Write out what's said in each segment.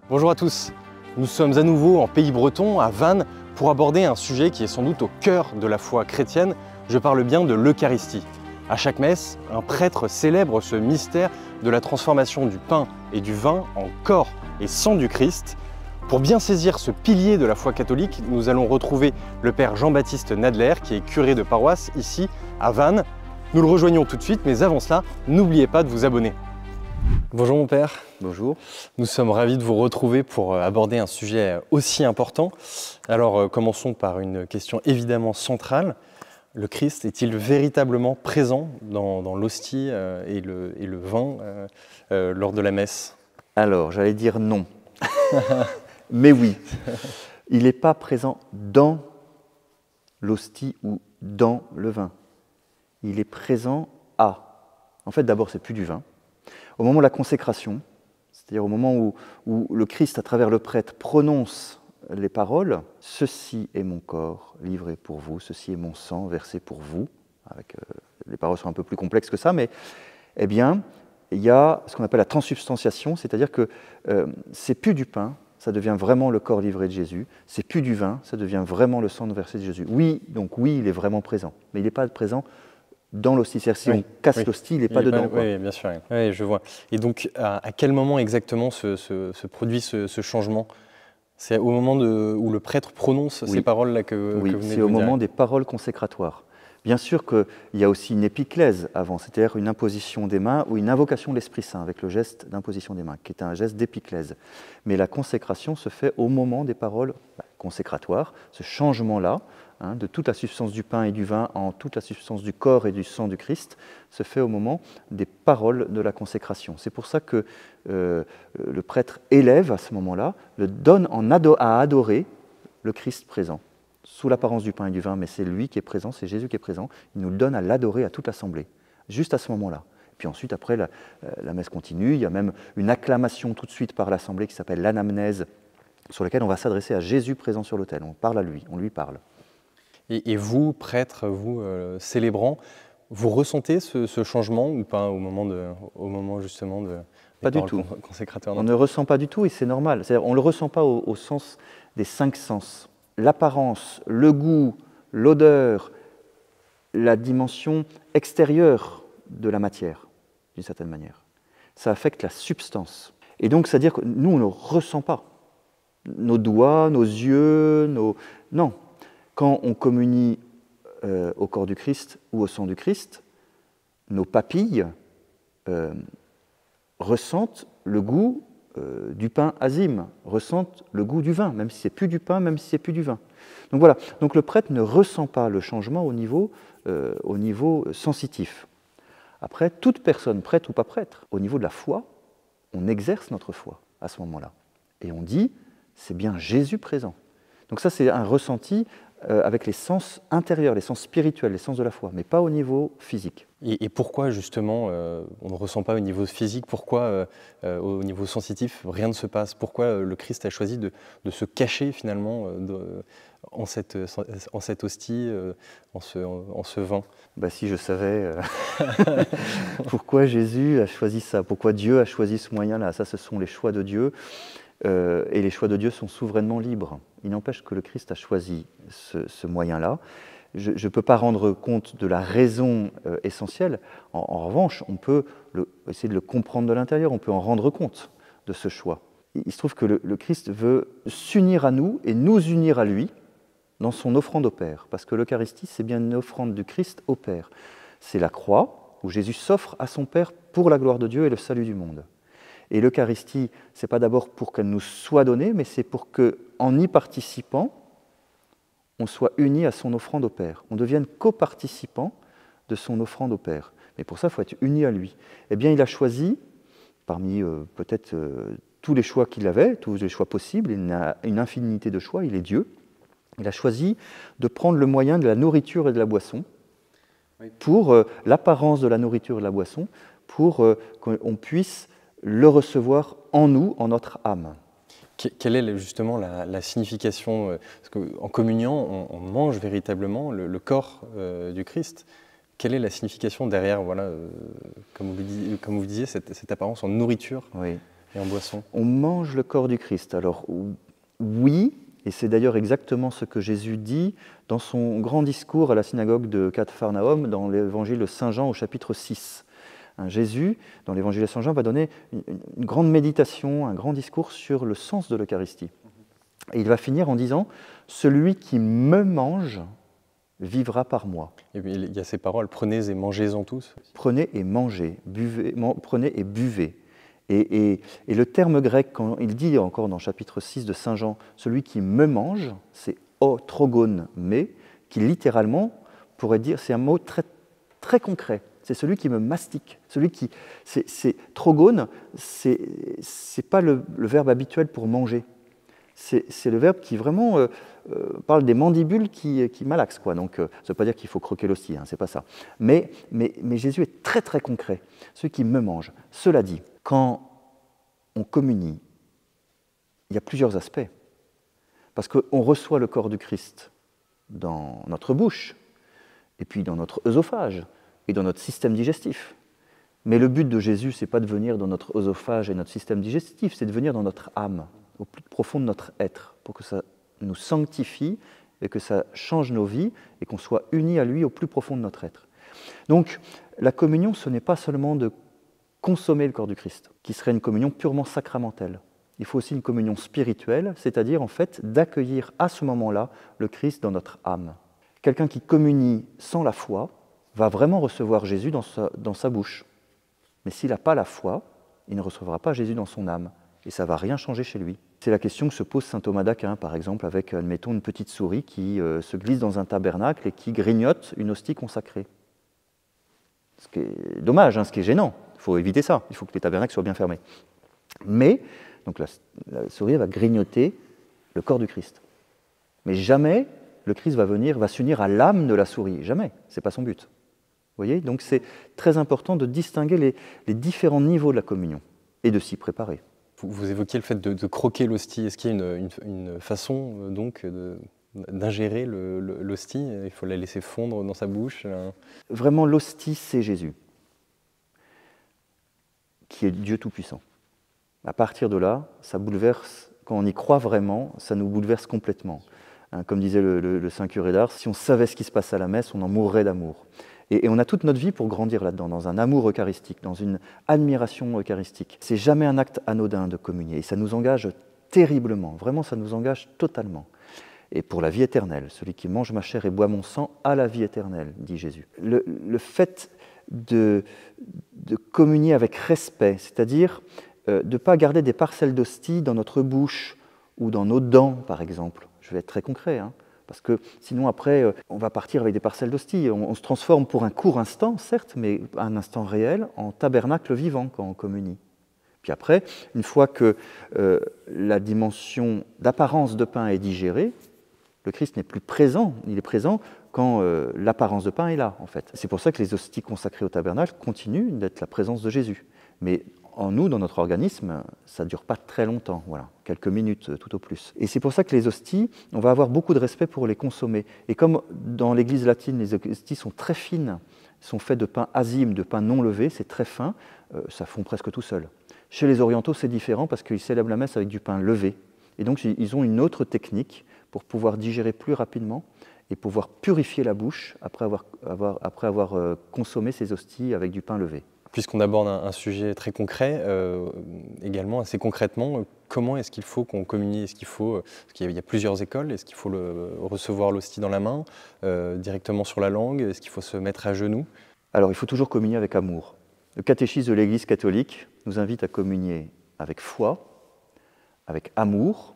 Bonjour à tous, nous sommes à nouveau en pays breton, à Vannes, pour aborder un sujet qui est sans doute au cœur de la foi chrétienne, je parle bien de l'Eucharistie. À chaque messe, un prêtre célèbre ce mystère de la transformation du pain et du vin en corps et sang du Christ. Pour bien saisir ce pilier de la foi catholique, nous allons retrouver le père Jean-Baptiste Nadler, qui est curé de paroisse ici à Vannes. Nous le rejoignons tout de suite, mais avant cela, n'oubliez pas de vous abonner. Bonjour mon père. Bonjour. Nous sommes ravis de vous retrouver pour aborder un sujet aussi important. Alors commençons par une question évidemment centrale. Le Christ est-il véritablement présent dans l'hostie et le vin lors de la messe? Alors, j'allais dire non. Mais oui, il n'est pas présent dans l'hostie ou dans le vin. Il est présent à. En fait, d'abord, c'est plus du vin. Au moment de la consécration, c'est-à-dire au moment où le Christ, à travers le prêtre, prononce les paroles, « Ceci est mon corps livré pour vous, ceci est mon sang versé pour vous », les paroles sont un peu plus complexes que ça, mais eh bien, il y a ce qu'on appelle la transsubstantiation, c'est-à-dire que c'est plus du pain, ça devient vraiment le corps livré de Jésus, c'est plus du vin, ça devient vraiment le sang versé de Jésus. Oui, donc oui, il est vraiment présent, mais il n'est pas présent dans l'hostie. C'est-à-dire si on casse l'hostie, il n'est pas dedans. Oui, bien sûr. Oui, je vois. Et donc, à quel moment exactement se produit ce changement? C'est au moment où le prêtre prononce ces paroles-là que vous venez de c'est dire. au moment des paroles consécratoires. Bien sûr qu'il y a aussi une épiclèse avant, c'est-à-dire une imposition des mains ou une invocation de l'Esprit Saint avec le geste d'imposition des mains, qui est un geste d'épiclèse. Mais la consécration se fait au moment des paroles consécratoires, ce changement-là, de toute la substance du pain et du vin en toute la substance du corps et du sang du Christ, se fait au moment des paroles de la consécration. C'est pour ça que le prêtre élève à ce moment-là, le donne à adorer le Christ présent, sous l'apparence du pain et du vin, mais c'est lui qui est présent, c'est Jésus qui est présent, il nous le donne à l'adorer à toute l'assemblée, juste à ce moment-là. Puis ensuite, après, la messe continue, il y a même une acclamation tout de suite par l'assemblée qui s'appelle l'anamnèse, sur laquelle on va s'adresser à Jésus présent sur l'autel, on parle à lui, on lui parle. Et vous, prêtre, vous, célébrant, vous ressentez ce changement ou pas au moment justement de pas du tout. Consécrateur? On ne ressent pas du tout et c'est normal. C'est-à-dire, on ne le ressent pas au sens des 5 sens. L'apparence, le goût, l'odeur, la dimension extérieure de la matière, d'une certaine manière. Ça affecte la substance. Et donc, c'est-à-dire que nous, on ne ressent pas. Nos doigts, nos yeux, Non. Quand on communie au corps du Christ ou au sang du Christ, nos papilles ressentent le goût du pain azime, ressentent le goût du vin, même si c'est plus du pain, même si c'est plus du vin. Donc voilà, donc le prêtre ne ressent pas le changement au niveau sensitif. Après, toute personne, prêtre ou pas prêtre, au niveau de la foi, on exerce notre foi à ce moment-là. Et on dit, c'est bien Jésus présent. Donc ça, c'est un ressenti avec les sens intérieurs, les sens spirituels, les sens de la foi, mais pas au niveau physique. Et pourquoi justement on ne ressent pas au niveau physique? Pourquoi au niveau sensitif rien ne se passe? Pourquoi le Christ a choisi de se cacher finalement en cette hostie, en ce vin? Si je savais pourquoi Jésus a choisi ça, pourquoi Dieu a choisi ce moyen-là, ça ce sont les choix de Dieu. Et les choix de Dieu sont souverainement libres. Il n'empêche que le Christ a choisi ce moyen-là. Je ne peux pas rendre compte de la raison essentielle. En revanche, on peut essayer de le comprendre de l'intérieur, on peut en rendre compte de ce choix. Il se trouve que le Christ veut s'unir à nous et nous unir à lui dans son offrande au Père. Parce que l'Eucharistie, c'est bien une offrande du Christ au Père. C'est la croix où Jésus s'offre à son Père pour la gloire de Dieu et le salut du monde. Et l'Eucharistie, ce n'est pas d'abord pour qu'elle nous soit donnée, mais c'est pour qu'en y participant, on soit unis à son offrande au Père. On devienne coparticipant de son offrande au Père. Mais pour ça, il faut être uni à lui. Eh bien, il a choisi, parmi peut-être tous les choix qu'il avait, tous les choix possibles, il a une infinité de choix, il est Dieu. Il a choisi de prendre le moyen de la nourriture et de la boisson, pour l'apparence de la nourriture et de la boisson, pour qu'on puisse le recevoir en nous, en notre âme. Quelle est justement la signification? Parce qu'en communiant, on mange véritablement le corps du Christ. Quelle est la signification derrière, voilà, comme vous disiez, cette apparence en nourriture? Oui. Et en boisson? On mange le corps du Christ. Alors oui, et c'est d'ailleurs exactement ce que Jésus dit dans son grand discours à la synagogue de Capharnaüm dans l'évangile de Saint Jean au chapitre 6. Jésus, dans l'évangile de Saint Jean, va donner une grande méditation, un grand discours sur le sens de l'Eucharistie. Et il va finir en disant « Celui qui me mange vivra par moi ». Et puis il y a ces paroles, prenez et mangez-en tous. Prenez et mangez, prenez et buvez. Et le terme grec, quand il dit encore dans chapitre 6 de Saint Jean, celui qui me mange, c'est o trogon me, qui littéralement pourrait dire, c'est un mot très, très concret. C'est celui qui me mastique. Celui qui, c'est trogon, c'est pas le verbe habituel pour manger. C'est le verbe qui vraiment parle des mandibules qui malaxent, quoi. Donc, ça ne veut pas dire qu'il faut croquer l'hostie, hein, c'est pas ça. Mais Jésus est très très concret. Celui qui me mange. Cela dit, quand on communie, il y a plusieurs aspects. Parce qu'on reçoit le corps du Christ dans notre bouche, et puis dans notre œsophage, et dans notre système digestif. Mais le but de Jésus, ce n'est pas de venir dans notre œsophage et notre système digestif, c'est de venir dans notre âme, au plus profond de notre être, pour que ça nous sanctifie et que ça change nos vies et qu'on soit unis à lui au plus profond de notre être. Donc, la communion, ce n'est pas seulement de consommer le corps du Christ, qui serait une communion purement sacramentelle. Il faut aussi une communion spirituelle, c'est-à-dire en fait d'accueillir à ce moment-là le Christ dans notre âme. Quelqu'un qui communie sans la foi va vraiment recevoir Jésus dans sa bouche. Mais s'il n'a pas la foi, il ne recevra pas Jésus dans son âme. Et ça ne va rien changer chez lui. C'est la question que se pose saint Thomas d'Aquin, par exemple, avec, admettons, une petite souris qui se glisse dans un tabernacle et qui grignote une hostie consacrée. Ce qui est dommage, hein, ce qui est gênant. Il faut éviter ça. Il faut que les tabernacles soient bien fermés. Mais, donc la souris va grignoter le corps du Christ. Mais jamais le Christ va s'unir à l'âme de la souris. Jamais. Ce n'est pas son but. Vous voyez ? Donc c'est très important de distinguer les différents niveaux de la communion et de s'y préparer. Vous évoquiez le fait de croquer l'hostie. Est-ce qu'il y a une façon donc d'ingérer l'hostie? Il faut la laisser fondre dans sa bouche? Vraiment, l'hostie, c'est Jésus, qui est Dieu Tout-Puissant. À partir de là, ça bouleverse, quand on y croit vraiment, ça nous bouleverse complètement. Comme disait le saint curé d'Ars, si on savait ce qui se passe à la messe, on en mourrait d'amour. Et on a toute notre vie pour grandir là-dedans, dans un amour eucharistique, dans une admiration eucharistique. C'est jamais un acte anodin de communier, et ça nous engage terriblement, vraiment ça nous engage totalement. Et pour la vie éternelle, celui qui mange ma chair et boit mon sang a la vie éternelle, dit Jésus. Le fait de communier avec respect, c'est-à-dire de ne pas garder des parcelles d'hostie dans notre bouche ou dans nos dents, par exemple. Je vais être très concret, hein. Parce que sinon, après, on va partir avec des parcelles d'hostie. On se transforme pour un court instant, certes, mais un instant réel, en tabernacle vivant quand on communie. Puis après, une fois que la dimension d'apparence de pain est digérée, le Christ n'est plus présent. Il est présent quand l'apparence de pain est là, en fait. C'est pour ça que les hosties consacrées au tabernacle continuent d'être la présence de Jésus. Mais en nous, dans notre organisme, ça ne dure pas très longtemps, voilà, quelques minutes tout au plus. Et c'est pour ça que les hosties, on va avoir beaucoup de respect pour les consommer. Et comme dans l'Église latine, les hosties sont très fines, sont faites de pain azime, de pain non levé, c'est très fin, ça fond presque tout seul. Chez les orientaux, c'est différent parce qu'ils célèbrent la messe avec du pain levé. Et donc, ils ont une autre technique pour pouvoir digérer plus rapidement et pouvoir purifier la bouche après avoir consommé ces hosties avec du pain levé. Puisqu'on aborde un sujet très concret, également assez concrètement, comment est-ce qu'il faut qu'on communie? Est-ce qu'il y a plusieurs écoles? Est-ce qu'il faut recevoir l'hostie dans la main, directement sur la langue? Est-ce qu'il faut se mettre à genoux? Alors, il faut toujours communier avec amour. Le catéchisme de l'Église catholique nous invite à communier avec foi, avec amour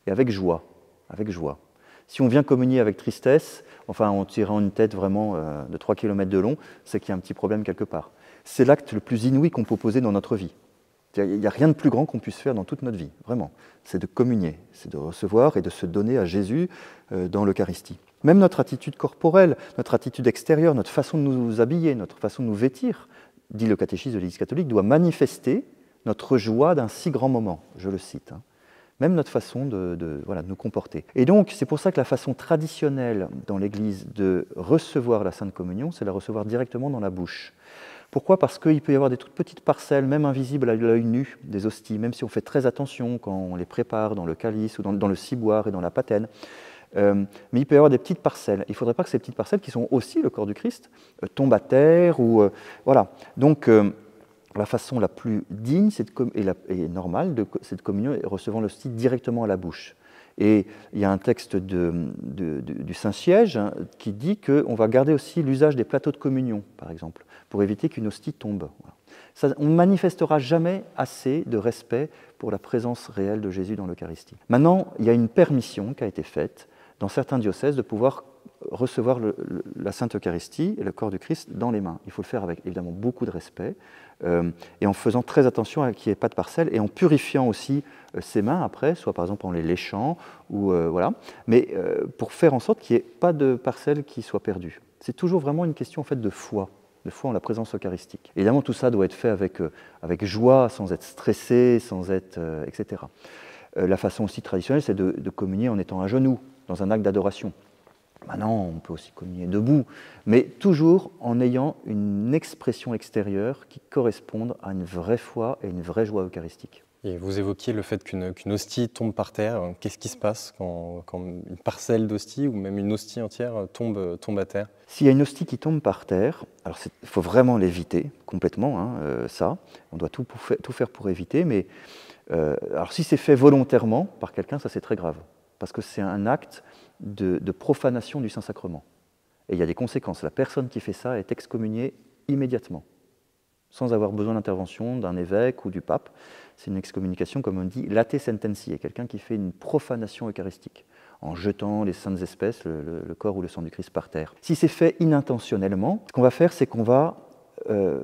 et avec joie. Avec joie. Si on vient communier avec tristesse, enfin en tirant une tête vraiment de 3 km de long, c'est qu'il y a un petit problème quelque part. C'est l'acte le plus inouï qu'on peut poser dans notre vie. Il n'y a rien de plus grand qu'on puisse faire dans toute notre vie, vraiment. C'est de communier, c'est de recevoir et de se donner à Jésus dans l'Eucharistie. Même notre attitude corporelle, notre attitude extérieure, notre façon de nous habiller, notre façon de nous vêtir, dit le catéchisme de l'Église catholique, doit manifester notre joie d'un si grand moment, je le cite. Même notre façon de nous comporter. Et donc, c'est pour ça que la façon traditionnelle dans l'Église de recevoir la Sainte Communion, c'est de la recevoir directement dans la bouche. Pourquoi? Parce qu'il peut y avoir des toutes petites parcelles, même invisibles à l'œil nu, des hosties, même si on fait très attention quand on les prépare dans le calice ou dans le ciboire et dans la patène. Mais il peut y avoir des petites parcelles. Il ne faudrait pas que ces petites parcelles, qui sont aussi le corps du Christ, tombent à terre. Voilà. Donc, la façon la plus digne et normale, c'est de communier recevant l'hostie directement à la bouche. Et il y a un texte du Saint-Siège qui dit qu'on va garder aussi l'usage des plateaux de communion, par exemple, pour éviter qu'une hostie tombe. Voilà. Ça, on ne manifestera jamais assez de respect pour la présence réelle de Jésus dans l'Eucharistie. Maintenant, il y a une permission qui a été faite dans certains diocèses de pouvoir recevoir la Sainte Eucharistie et le corps du Christ dans les mains. Il faut le faire avec évidemment beaucoup de respect et en faisant très attention à qu'il n'y ait pas de parcelles et en purifiant aussi ses mains après, soit par exemple en les léchant, voilà, mais pour faire en sorte qu'il n'y ait pas de parcelles qui soient perdues. C'est toujours vraiment une question en fait de foi en la présence eucharistique. Évidemment, tout ça doit être fait avec joie, sans être stressé, sans être, etc. La façon aussi traditionnelle, c'est de communier en étant à genoux, dans un acte d'adoration. Maintenant, on peut aussi communier debout, mais toujours en ayant une expression extérieure qui corresponde à une vraie foi et une vraie joie eucharistique. Et vous évoquiez le fait qu'une hostie tombe par terre. Qu'est-ce qui se passe quand une parcelle d'hostie ou même une hostie entière tombe à terre? S'il y a une hostie qui tombe par terre, alors il faut vraiment l'éviter complètement, ça. On doit tout faire pour éviter, mais alors si c'est fait volontairement par quelqu'un, ça c'est très grave, parce que c'est un acte de profanation du Saint-Sacrement. Et il y a des conséquences. La personne qui fait ça est excommuniée immédiatement, sans avoir besoin d'intervention d'un évêque ou du pape. C'est une excommunication, comme on dit, late sententiae, quelqu'un qui fait une profanation eucharistique, en jetant les saintes espèces, le corps ou le sang du Christ par terre. Si c'est fait inintentionnellement, ce qu'on va faire, c'est qu'on va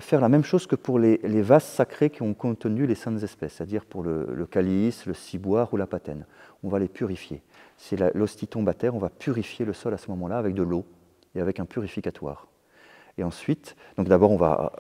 faire la même chose que pour les vases sacrés qui ont contenu les saintes espèces, c'est-à-dire pour le calice, le ciboire ou la patène. On va les purifier. Si l'hostie tombe à terre, on va purifier le sol à ce moment-là avec de l'eau et avec un purificatoire. Et ensuite, donc d'abord on va,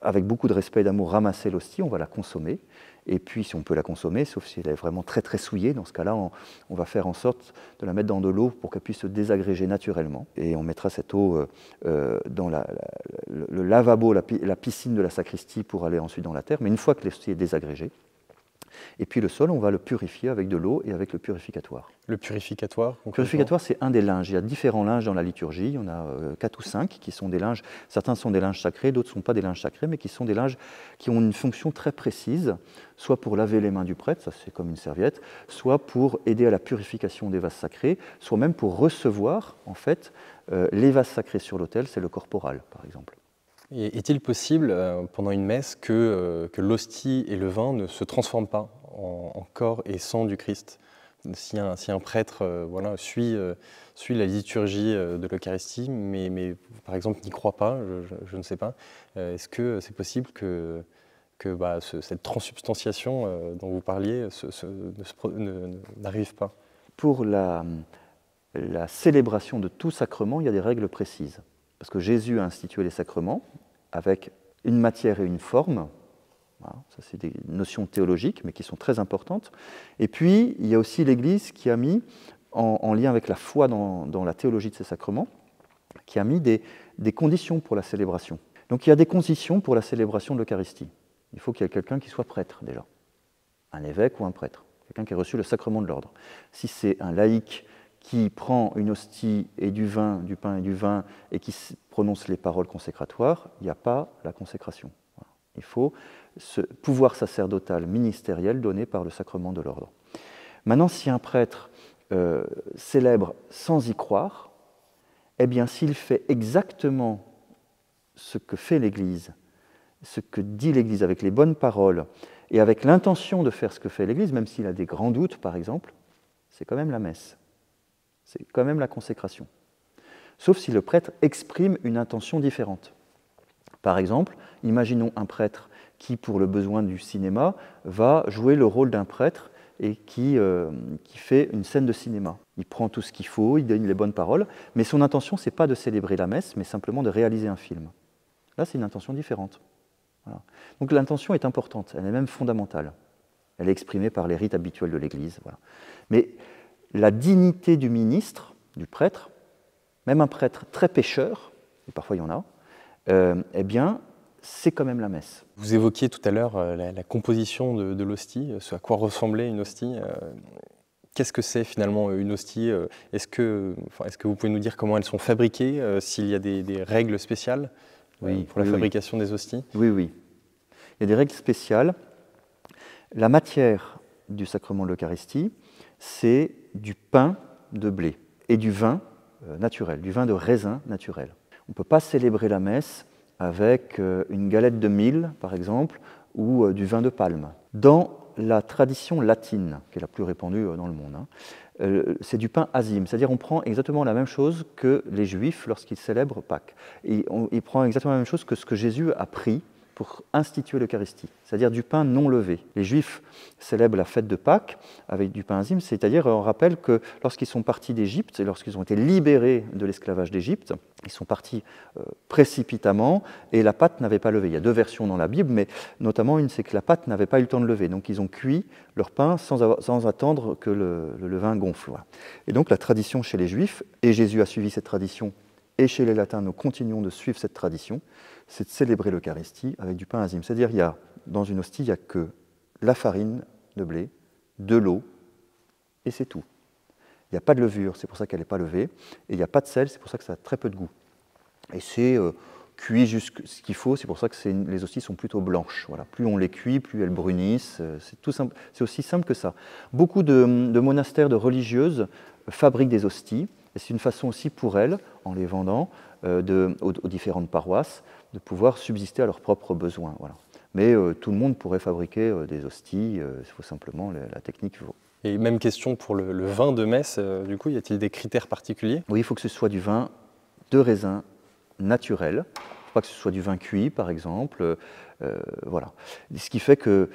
avec beaucoup de respect et d'amour, ramasser l'hostie, on va la consommer. Et puis si on peut la consommer, sauf si elle est vraiment très très souillée, dans ce cas-là, on va faire en sorte de la mettre dans de l'eau pour qu'elle puisse se désagréger naturellement. Et on mettra cette eau dans le lavabo, la piscine de la sacristie pour aller ensuite dans la terre. Mais une fois que l'hostie est désagrégée, et puis le sol, on va le purifier avec de l'eau et avec le purificatoire. Le purificatoire, Le purificatoire, c'est un des linges. Il y a différents linges dans la liturgie. Il y en a 4 ou 5 qui sont des linges. Certains sont des linges sacrés, d'autres ne sont pas des linges sacrés, mais qui sont des linges qui ont une fonction très précise, soit pour laver les mains du prêtre, ça c'est comme une serviette, soit pour aider à la purification des vases sacrés, soit même pour recevoir, en fait, les vases sacrés sur l'autel, c'est le corporal, par exemple. Est-il possible, pendant une messe, que l'hostie et le vin ne se transforment pas en corps et sang du Christ? Si un prêtre suit la liturgie de l'Eucharistie, mais par exemple n'y croit pas, je ne sais pas, est-ce que c'est possible que cette transsubstantiation dont vous parliez n'arrive pas? Pour la célébration de tout sacrement, il y a des règles précises. Parce que Jésus a institué les sacrements avec une matière et une forme. Voilà, ça c'est des notions théologiques, mais qui sont très importantes. Et puis, il y a aussi l'Église qui a mis, en lien avec la foi dans la théologie de ces sacrements, qui a mis des conditions pour la célébration. Donc il y a des conditions pour la célébration de l'Eucharistie. Il faut qu'il y ait quelqu'un qui soit prêtre déjà, un évêque ou un prêtre, quelqu'un qui a reçu le sacrement de l'ordre. Si c'est un laïc qui prend une hostie et du pain et du vin, et qui prononce les paroles consécratoires, il n'y a pas la consécration. Voilà. Il faut ce pouvoir sacerdotal ministériel donné par le sacrement de l'ordre. Maintenant, si un prêtre célèbre sans y croire, eh bien, s'il fait exactement ce que fait l'Église, ce que dit l'Église avec les bonnes paroles, et avec l'intention de faire ce que fait l'Église, même s'il a des grands doutes, par exemple, c'est quand même la messe. C'est quand même la consécration. Sauf si le prêtre exprime une intention différente. Par exemple, imaginons un prêtre qui, pour le besoin du cinéma, va jouer le rôle d'un prêtre et qui fait une scène de cinéma. Il prend tout ce qu'il faut, il donne les bonnes paroles, mais son intention, ce n'est pas de célébrer la messe, mais simplement de réaliser un film. Là, c'est une intention différente. Voilà. Donc l'intention est importante, elle est même fondamentale. Elle est exprimée par les rites habituels de l'Église. Voilà. Mais la dignité du ministre, du prêtre, même un prêtre très pécheur, et parfois il y en a, eh bien, c'est quand même la messe. Vous évoquiez tout à l'heure la composition de l'hostie, ce à quoi ressemblait une hostie. Qu'est-ce que c'est finalement une hostie? Est-ce que vous pouvez nous dire comment elles sont fabriquées, s'il y a des règles spéciales pour la fabrication des hosties? Oui, oui. Il y a des règles spéciales. La matière du sacrement de l'Eucharistie, c'est du pain de blé et du vin naturel, du vin de raisin naturel. On ne peut pas célébrer la messe avec une galette de mil, par exemple, ou du vin de palme. Dans la tradition latine, qui est la plus répandue dans le monde, c'est du pain azime, c'est-à-dire on prend exactement la même chose que les Juifs lorsqu'ils célèbrent Pâques. Il prend exactement la même chose que ce que Jésus a pris pour instituer l'Eucharistie, c'est-à-dire du pain non levé. Les Juifs célèbrent la fête de Pâques avec du pain azime, c'est-à-dire on rappelle que lorsqu'ils sont partis d'Égypte, et lorsqu'ils ont été libérés de l'esclavage d'Égypte, ils sont partis précipitamment et la pâte n'avait pas levé. Il y a deux versions dans la Bible, mais notamment une, c'est que la pâte n'avait pas eu le temps de lever. Donc ils ont cuit leur pain sans attendre que le levain gonfle. Voilà. Et donc la tradition chez les Juifs, et Jésus a suivi cette tradition, et chez les Latins, nous continuons de suivre cette tradition, c'est de célébrer l'Eucharistie avec du pain azime. C'est-à-dire, dans une hostie, il n'y a que la farine de blé, de l'eau, et c'est tout. Il n'y a pas de levure, c'est pour ça qu'elle n'est pas levée, et il n'y a pas de sel, c'est pour ça que ça a très peu de goût. Et c'est cuit juste ce qu'il faut, c'est pour ça que les hosties sont plutôt blanches. Voilà. Plus on les cuit, plus elles brunissent, c'est aussi simple que ça. Beaucoup de monastères de religieuses fabriquent des hosties, et c'est une façon aussi pour elles, en les vendant aux différentes paroisses, de pouvoir subsister à leurs propres besoins. Voilà. Mais tout le monde pourrait fabriquer des hosties, il faut simplement la technique. Et même question pour le vin de messe, du coup, y a-t-il des critères particuliers? Oui, il faut que ce soit du vin de raisin naturel, il ne faut pas que ce soit du vin cuit, par exemple. Voilà. Ce qui fait que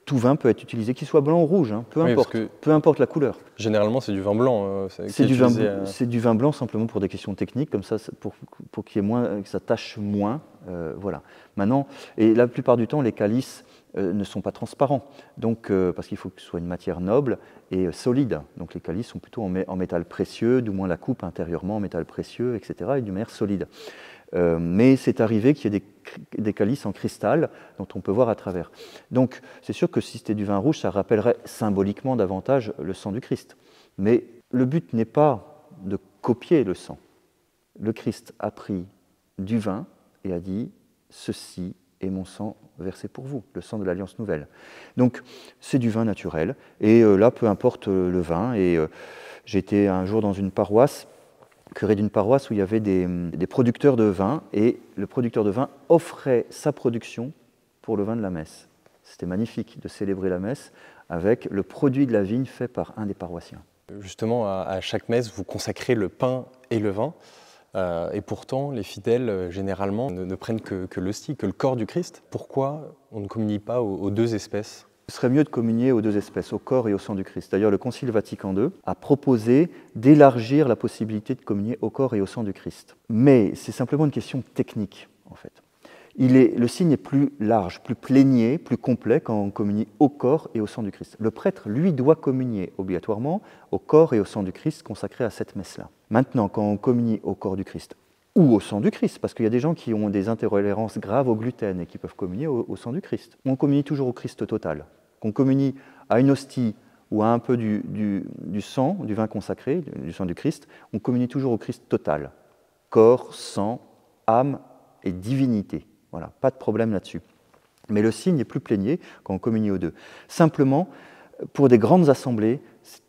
tout vin peut être utilisé, qu'il soit blanc ou rouge, hein, peu importe, peu importe la couleur. Généralement, c'est du vin blanc. C'est du vin blanc simplement pour des questions techniques, comme ça, pour qu'il y ait moins, que ça tâche moins. Voilà. Maintenant, et la plupart du temps, les calices ne sont pas transparents, donc, parce qu'il faut que ce soit une matière noble et solide. Donc les calices sont plutôt en métal précieux, du moins la coupe intérieurement en métal précieux, etc., et d'une manière solide. Mais c'est arrivé qu'il y ait des calices en cristal dont on peut voir à travers. Donc c'est sûr que si c'était du vin rouge, ça rappellerait symboliquement davantage le sang du Christ. Mais le but n'est pas de copier le sang. Le Christ a pris du vin et a dit « Ceci est mon sang versé pour vous, le sang de l'Alliance nouvelle ». Donc c'est du vin naturel. Et là, peu importe le vin. Et j'étais un jour dans une paroisse, curé d'une paroisse où il y avait des producteurs de vin, et le producteur de vin offrait sa production pour le vin de la messe. C'était magnifique de célébrer la messe avec le produit de la vigne fait par un des paroissiens. Justement, à chaque messe, vous consacrez le pain et le vin, et pourtant les fidèles généralement ne prennent que l'hostie, que le corps du Christ. Pourquoi on ne communie pas aux deux espèces ? Ce serait mieux de communier aux deux espèces, au corps et au sang du Christ. D'ailleurs, le Concile Vatican II a proposé d'élargir la possibilité de communier au corps et au sang du Christ. Mais c'est simplement une question technique, en fait. Le signe est plus large, plus plénier, plus complet quand on communie au corps et au sang du Christ. Le prêtre, lui, doit communier obligatoirement au corps et au sang du Christ consacrés à cette messe-là. Maintenant, quand on communie au corps du Christ ou au sang du Christ, parce qu'il y a des gens qui ont des intolérances graves au gluten et qui peuvent communier au sang du Christ. On communie toujours au Christ total. Qu'on communie à une hostie ou à un peu du sang, du vin consacré, du sang du Christ, on communie toujours au Christ total. Corps, sang, âme et divinité. Voilà, pas de problème là-dessus. Mais le signe est plus plénier quand on communie aux deux. Simplement, pour des grandes assemblées, c'est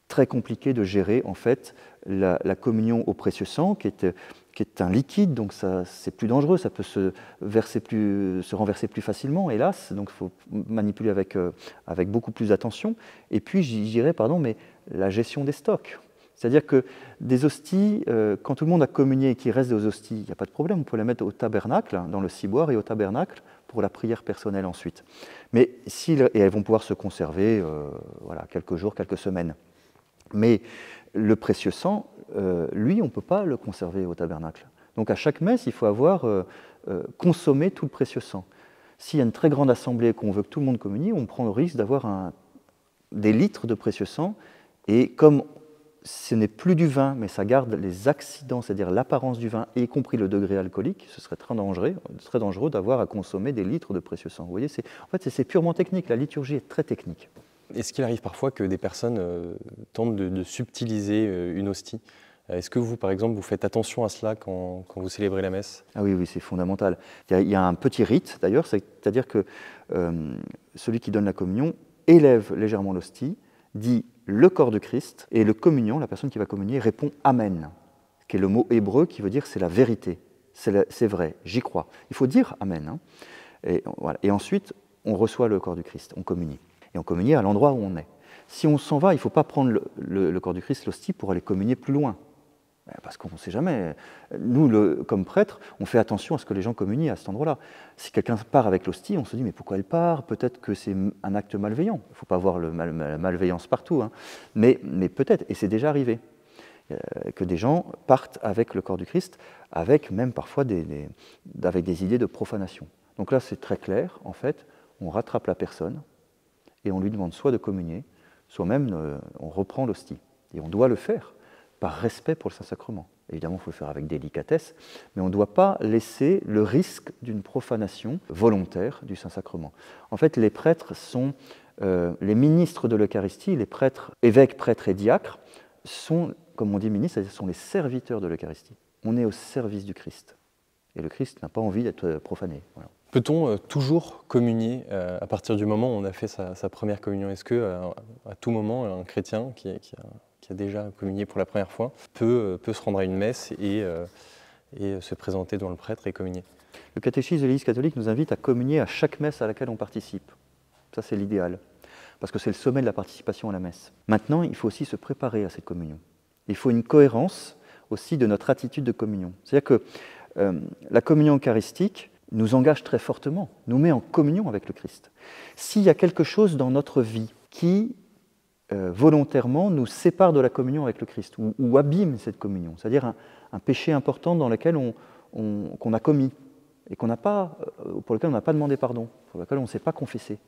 très compliqué de gérer en fait la communion au précieux sang, qui est un liquide, donc c'est plus dangereux, ça peut se renverser plus facilement, hélas, donc il faut manipuler avec beaucoup plus d'attention. Et puis, mais la gestion des stocks. C'est-à-dire que des hosties, quand tout le monde a communié et qu'il reste des hosties, il n'y a pas de problème, on peut les mettre au tabernacle, dans le ciboire et au tabernacle, pour la prière personnelle ensuite. Mais et elles vont pouvoir se conserver quelques jours, quelques semaines. Mais le précieux sang, lui, on ne peut pas le conserver au tabernacle. Donc à chaque messe, il faut avoir consommé tout le précieux sang. S'il y a une très grande assemblée et qu'on veut que tout le monde communie, on prend le risque d'avoir des litres de précieux sang. Et comme ce n'est plus du vin, mais ça garde les accidents, c'est-à-dire l'apparence du vin, y compris le degré alcoolique, ce serait très dangereux d'avoir à consommer des litres de précieux sang. Vous voyez, en fait, c'est purement technique, la liturgie est très technique. Est-ce qu'il arrive parfois que des personnes tentent de subtiliser une hostie? Est-ce que vous, par exemple, vous faites attention à cela quand vous célébrez la messe? Ah oui, c'est fondamental. Il y a un petit rite, d'ailleurs, c'est-à-dire que celui qui donne la communion élève légèrement l'hostie, dit le corps du Christ, et le communiant, la personne qui va communier, répond « Amen », qui est le mot hébreu qui veut dire c'est la vérité, c'est vrai, j'y crois. Il faut dire « Amen ». Hein. Et, voilà. Et ensuite, on reçoit le corps du Christ, on communie. Et on communie à l'endroit où on est. Si on s'en va, il ne faut pas prendre le corps du Christ, l'hostie, pour aller communier plus loin. Parce qu'on ne sait jamais. Nous, comme prêtres, on fait attention à ce que les gens communient à cet endroit-là. Si quelqu'un part avec l'hostie, on se dit, mais pourquoi elle part? Peut-être que c'est un acte malveillant. Il ne faut pas voir la malveillance partout. Hein. Mais peut-être, et c'est déjà arrivé, que des gens partent avec le corps du Christ, avec même parfois avec des idées de profanation. Donc là, c'est très clair, en fait, on rattrape la personne et on lui demande soit de communier, soit même on reprend l'hostie. Et on doit le faire par respect pour le Saint-Sacrement. Évidemment, il faut le faire avec délicatesse, mais on ne doit pas laisser le risque d'une profanation volontaire du Saint-Sacrement. En fait, les prêtres sont les ministres de l'Eucharistie, les prêtres, évêques, prêtres et diacres, sont, comme on dit ministres, c'est-à-dire sont les serviteurs de l'Eucharistie. On est au service du Christ. Et le Christ n'a pas envie d'être profané. Voilà. Peut-on toujours communier à partir du moment où on a fait sa première communion? Est-ce qu'à tout moment, un chrétien qui a déjà communié pour la première fois peut se rendre à une messe et se présenter devant le prêtre et communier? Le catéchisme de l'Église catholique nous invite à communier à chaque messe à laquelle on participe. Ça, c'est l'idéal, parce que c'est le sommet de la participation à la messe. Maintenant, il faut aussi se préparer à cette communion. Il faut une cohérence aussi de notre attitude de communion. C'est-à-dire que la communion eucharistique nous engage très fortement, nous met en communion avec le Christ. S'il y a quelque chose dans notre vie qui volontairement nous sépare de la communion avec le Christ, ou abîme cette communion, c'est-à-dire un péché important dans lequel qu'on a commis, et pour lequel on n'a pas demandé pardon, pour lequel on ne s'est pas confessé,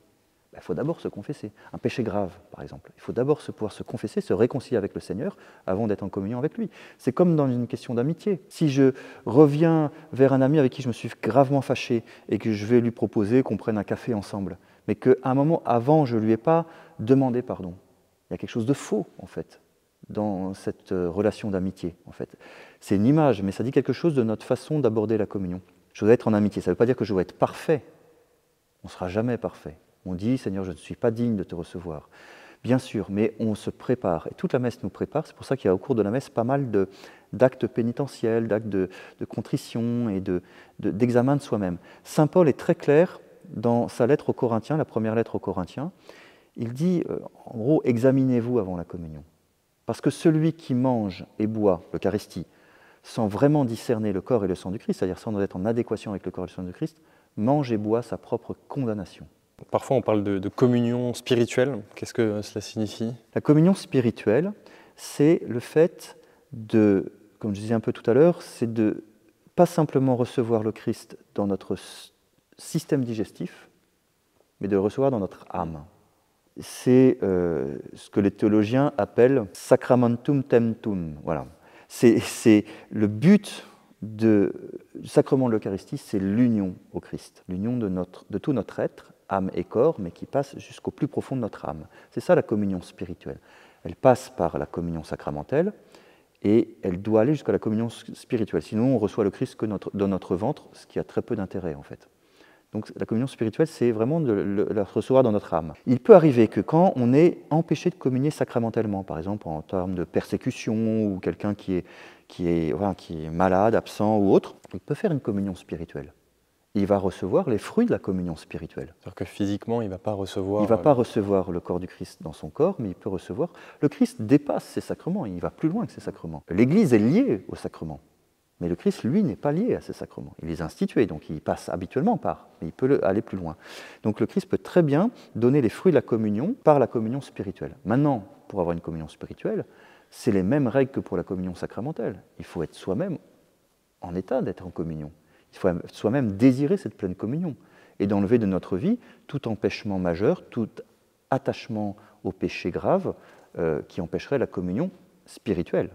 il faut d'abord se confesser. Un péché grave, par exemple. Il faut d'abord pouvoir se confesser, se réconcilier avec le Seigneur avant d'être en communion avec lui. C'est comme dans une question d'amitié. Si je reviens vers un ami avec qui je me suis gravement fâché et que je vais lui proposer qu'on prenne un café ensemble, mais qu'à un moment avant, je ne lui ai pas demandé pardon, il y a quelque chose de faux, en fait, dans cette relation d'amitié. En fait. C'est une image, mais ça dit quelque chose de notre façon d'aborder la communion. Je dois être en amitié. Ça ne veut pas dire que je dois être parfait. On ne sera jamais parfait. On dit, Seigneur, je ne suis pas digne de te recevoir. Bien sûr, mais on se prépare. Et toute la messe nous prépare. C'est pour ça qu'il y a au cours de la messe pas mal d'actes pénitentiels, d'actes de contrition et d'examen de soi-même. Saint Paul est très clair dans sa lettre aux Corinthiens, la première lettre aux Corinthiens. Il dit, en gros, examinez-vous avant la communion. Parce que celui qui mange et boit l'Eucharistie sans vraiment discerner le corps et le sang du Christ, c'est-à-dire sans être en adéquation avec le corps et le sang du Christ, mange et boit sa propre condamnation. Parfois, on parle de communion spirituelle. Qu'est-ce que cela signifie? La communion spirituelle, c'est le fait de, comme je disais un peu tout à l'heure, c'est de pas simplement recevoir le Christ dans notre système digestif, mais de le recevoir dans notre âme. C'est ce que les théologiens appellent sacramentum temptum. Voilà. C'est le but du sacrement de l'Eucharistie, c'est l'union au Christ, l'union de tout notre être, âme et corps, mais qui passe jusqu'au plus profond de notre âme. C'est ça la communion spirituelle. Elle passe par la communion sacramentelle et elle doit aller jusqu'à la communion spirituelle. Sinon, on reçoit le Christ que dans notre ventre, ce qui a très peu d'intérêt en fait. Donc la communion spirituelle, c'est vraiment de la recevoir dans notre âme. Il peut arriver que quand on est empêché de communier sacramentellement, par exemple en termes de persécution ou quelqu'un qui est malade, absent ou autre, il peut faire une communion spirituelle. Il va recevoir les fruits de la communion spirituelle. C'est-à-dire que physiquement, il ne va pas recevoir... Il ne va pas recevoir le corps du Christ dans son corps, mais il peut recevoir... Le Christ dépasse ces sacrements, il va plus loin que ces sacrements. L'Église est liée aux sacrements, mais le Christ, lui, n'est pas lié à ces sacrements. Il les a institués, donc il passe habituellement par, mais il peut aller plus loin. Donc le Christ peut très bien donner les fruits de la communion par la communion spirituelle. Maintenant, pour avoir une communion spirituelle, c'est les mêmes règles que pour la communion sacramentelle. Il faut être soi-même en état d'être en communion. Il faut soi-même désirer cette pleine communion et d'enlever de notre vie tout empêchement majeur, tout attachement au péché grave qui empêcherait la communion spirituelle.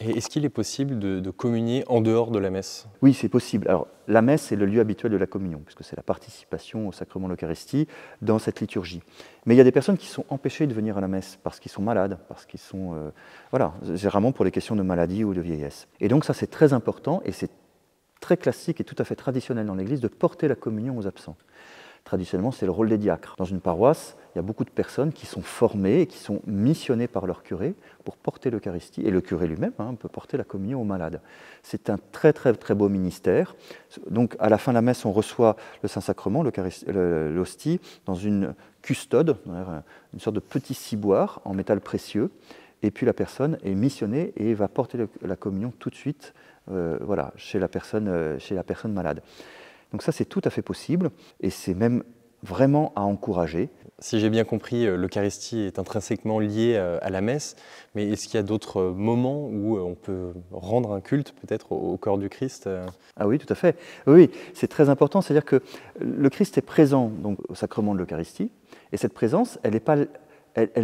Et est-ce qu'il est possible de communier en dehors de la messe? Oui, c'est possible. Alors, la messe est le lieu habituel de la communion, puisque c'est la participation au sacrement de l'Eucharistie dans cette liturgie. Mais il y a des personnes qui sont empêchées de venir à la messe parce qu'ils sont malades, parce qu'ils sont... voilà, généralement pour des questions de maladie ou de vieillesse. Et donc ça, c'est très important, et c'est très classique et tout à fait traditionnel dans l'Église de porter la communion aux absents. Traditionnellement, c'est le rôle des diacres. Dans une paroisse, il y a beaucoup de personnes qui sont formées et qui sont missionnées par leur curé pour porter l'Eucharistie. Et le curé lui-même peut porter la communion aux malades. C'est un très très très beau ministère. Donc à la fin de la messe, on reçoit le Saint-Sacrement, l'hostie, dans une custode, une sorte de petit ciboire en métal précieux. Et puis la personne est missionnée et va porter la communion tout de suite voilà, chez la personne malade. Donc ça, c'est tout à fait possible, et c'est même vraiment à encourager. Si j'ai bien compris, l'Eucharistie est intrinsèquement liée à la messe, mais est-ce qu'il y a d'autres moments où on peut rendre un culte, peut-être, au corps du Christ? Ah oui, tout à fait. Oui, c'est très important, c'est-à-dire que le Christ est présent donc, au sacrement de l'Eucharistie, et cette présence, elle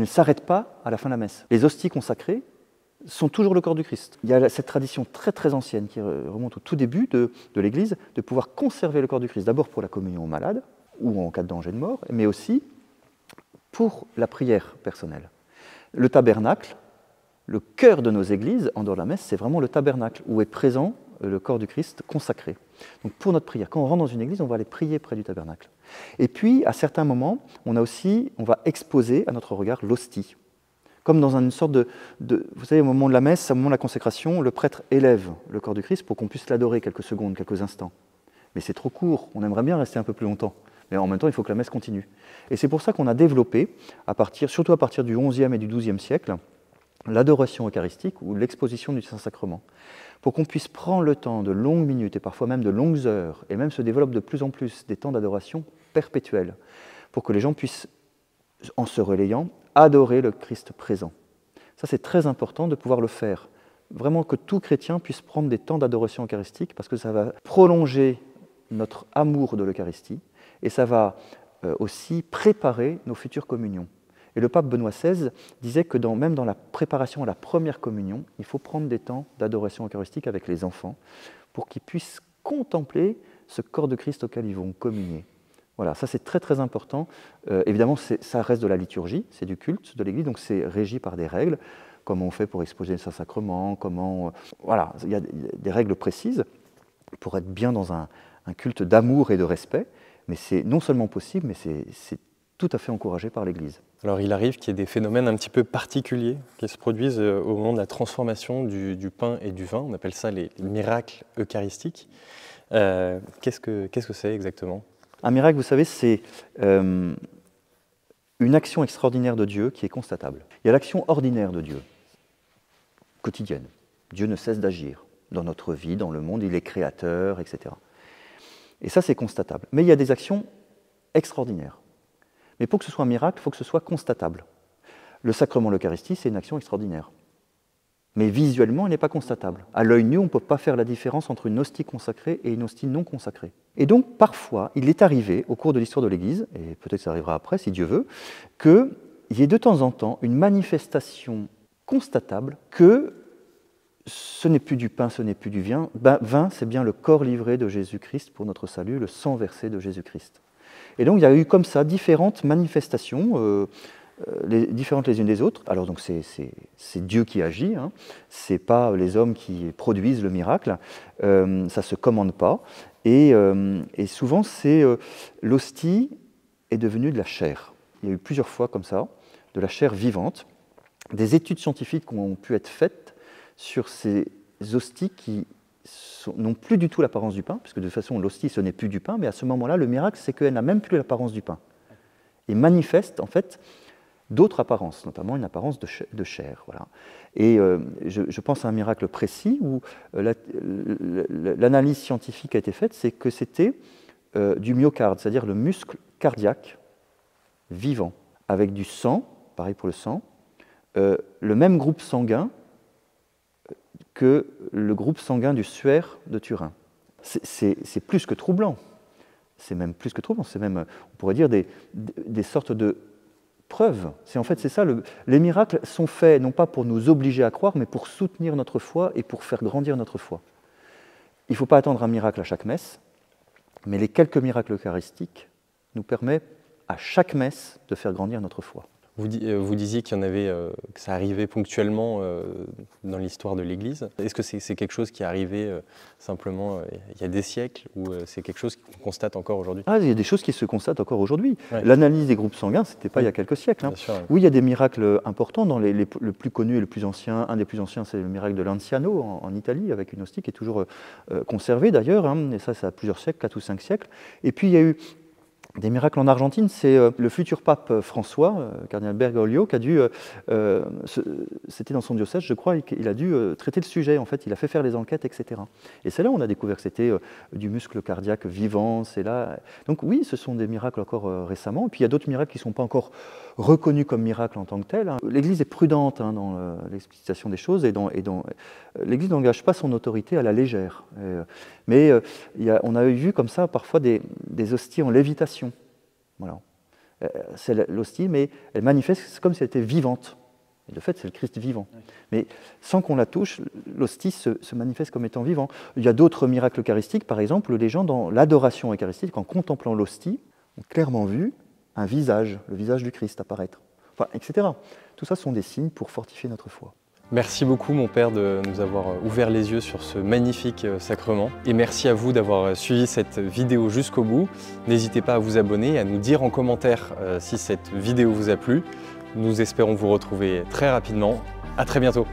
ne s'arrête pas à la fin de la messe. Les hosties consacrées sont toujours le corps du Christ. Il y a cette tradition très très ancienne qui remonte au tout début de l'Église de pouvoir conserver le corps du Christ, d'abord pour la communion aux malades ou en cas de danger de mort, mais aussi pour la prière personnelle. Le tabernacle, le cœur de nos églises, en dehors de la messe, c'est vraiment le tabernacle où est présent le corps du Christ consacré. Donc pour notre prière, quand on rentre dans une église, on va aller prier près du tabernacle. Et puis, à certains moments, on va exposer à notre regard l'hostie. Comme dans une sorte vous savez, au moment de la messe, au moment de la consécration, le prêtre élève le corps du Christ pour qu'on puisse l'adorer quelques secondes, quelques instants. Mais c'est trop court, on aimerait bien rester un peu plus longtemps. Mais en même temps, il faut que la messe continue. Et c'est pour ça qu'on a développé, surtout à partir du XIe et du XIIe siècle, l'adoration eucharistique ou l'exposition du Saint-Sacrement, pour qu'on puisse prendre le temps de longues minutes et parfois même de longues heures, et même se développent de plus en plus des temps d'adoration perpétuels, pour que les gens puissent, en se relayant, adorer le Christ présent. Ça, c'est très important de pouvoir le faire. Vraiment que tout chrétien puisse prendre des temps d'adoration eucharistique, parce que ça va prolonger notre amour de l'Eucharistie, et ça va aussi préparer nos futures communions. Et le pape Benoît XVI disait que même dans la préparation à la première communion, il faut prendre des temps d'adoration eucharistique avec les enfants, pour qu'ils puissent contempler ce corps de Christ auquel ils vont communier. Voilà, ça c'est très très important. Évidemment, ça reste de la liturgie, c'est du culte de l'Église, donc c'est régi par des règles, comment on fait pour exposer le Saint-Sacrement, voilà, il y a des règles précises pour être bien dans un culte d'amour et de respect, mais c'est non seulement possible, mais c'est tout à fait encouragé par l'Église. Alors il arrive qu'il y ait des phénomènes un petit peu particuliers qui se produisent au moment de la transformation du pain et du vin, on appelle ça les miracles eucharistiques. Qu'est-ce que c'est exactement ? Un miracle, vous savez, c'est une action extraordinaire de Dieu qui est constatable. Il y a l'action ordinaire de Dieu, quotidienne. Dieu ne cesse d'agir dans notre vie, dans le monde, il est créateur, etc. Et ça, c'est constatable. Mais il y a des actions extraordinaires. Mais pour que ce soit un miracle, il faut que ce soit constatable. Le sacrement de l'Eucharistie, c'est une action extraordinaire. Mais visuellement, elle n'est pas constatable. À l'œil nu, on ne peut pas faire la différence entre une hostie consacrée et une hostie non consacrée. Et donc, parfois, il est arrivé, au cours de l'histoire de l'Église, et peut-être ça arrivera après, si Dieu veut, qu'il y ait de temps en temps une manifestation constatable que ce n'est plus du pain, ce n'est plus du vin. Vin, c'est bien le corps livré de Jésus-Christ pour notre salut, le sang versé de Jésus-Christ. Et donc, il y a eu comme ça différentes manifestations, différentes les unes des autres. Alors donc c'est Dieu qui agit, ce n'est pas les hommes qui produisent le miracle, ça ne se commande pas. Et souvent, l'hostie est devenue de la chair. Il y a eu plusieurs fois comme ça, de la chair vivante. Des études scientifiques ont pu être faites sur ces hosties qui n'ont plus du tout l'apparence du pain, puisque de toute façon, l'hostie, ce n'est plus du pain, mais à ce moment-là, le miracle, c'est qu'elle n'a même plus l'apparence du pain. Et manifeste, en fait, d'autres apparences, notamment une apparence de chair. Voilà. Et je pense à un miracle précis où l'analyse scientifique a été faite, c'est que c'était du myocarde, c'est-à-dire le muscle cardiaque vivant, avec du sang, pareil pour le sang, le même groupe sanguin que le groupe sanguin du suaire de Turin. C'est plus que troublant. C'est même plus que troublant. C'est même, on pourrait dire, des sortes de preuve. En fait, c'est ça, les miracles sont faits non pas pour nous obliger à croire, mais pour soutenir notre foi et pour faire grandir notre foi. Il ne faut pas attendre un miracle à chaque messe, mais les quelques miracles eucharistiques nous permettent à chaque messe de faire grandir notre foi. Vous disiez qu'il y en avait, que ça arrivait ponctuellement dans l'histoire de l'Église. Est-ce que c'est quelque chose qui est arrivé simplement il y a des siècles ou c'est quelque chose qu'on constate encore aujourd'hui? Il y a des choses qui se constatent encore aujourd'hui. Ouais. L'analyse des groupes sanguins, ce n'était pas il y a quelques siècles. Bien sûr, ouais. Oui, il y a des miracles importants. Le plus connu et le plus ancien, un des plus anciens, c'est le miracle de Lanciano en Italie, avec une hostie qui est toujours conservée d'ailleurs. Et ça a plusieurs siècles, 4 ou 5 siècles. Et puis il y a eu des miracles en Argentine, c'est le futur pape François, cardinal Bergoglio, qui a dû, c'était dans son diocèse, je crois, il a dû traiter le sujet, en fait, il a fait faire les enquêtes, etc. Et c'est là où on a découvert que c'était du muscle cardiaque vivant, c'est là. Donc oui, ce sont des miracles encore récemment, et puis il y a d'autres miracles qui ne sont pas encore reconnus comme miracles en tant que tels. L'Église est prudente dans l'explicitation des choses, et l'Église n'engage pas son autorité à la légère. Mais on a vu comme ça parfois des hosties en lévitation. Voilà. C'est l'hostie, mais elle manifeste comme si elle était vivante. Et de fait, c'est le Christ vivant. Oui. Mais sans qu'on la touche, l'hostie se manifeste comme étant vivant. Il y a d'autres miracles eucharistiques, par exemple, les gens dans l'adoration eucharistique, en contemplant l'hostie, ont clairement vu un visage, le visage du Christ apparaître, enfin, etc. Tout ça sont des signes pour fortifier notre foi. Merci beaucoup mon père de nous avoir ouvert les yeux sur ce magnifique sacrement. Et merci à vous d'avoir suivi cette vidéo jusqu'au bout. N'hésitez pas à vous abonner et à nous dire en commentaire si cette vidéo vous a plu. Nous espérons vous retrouver très rapidement. À très bientôt.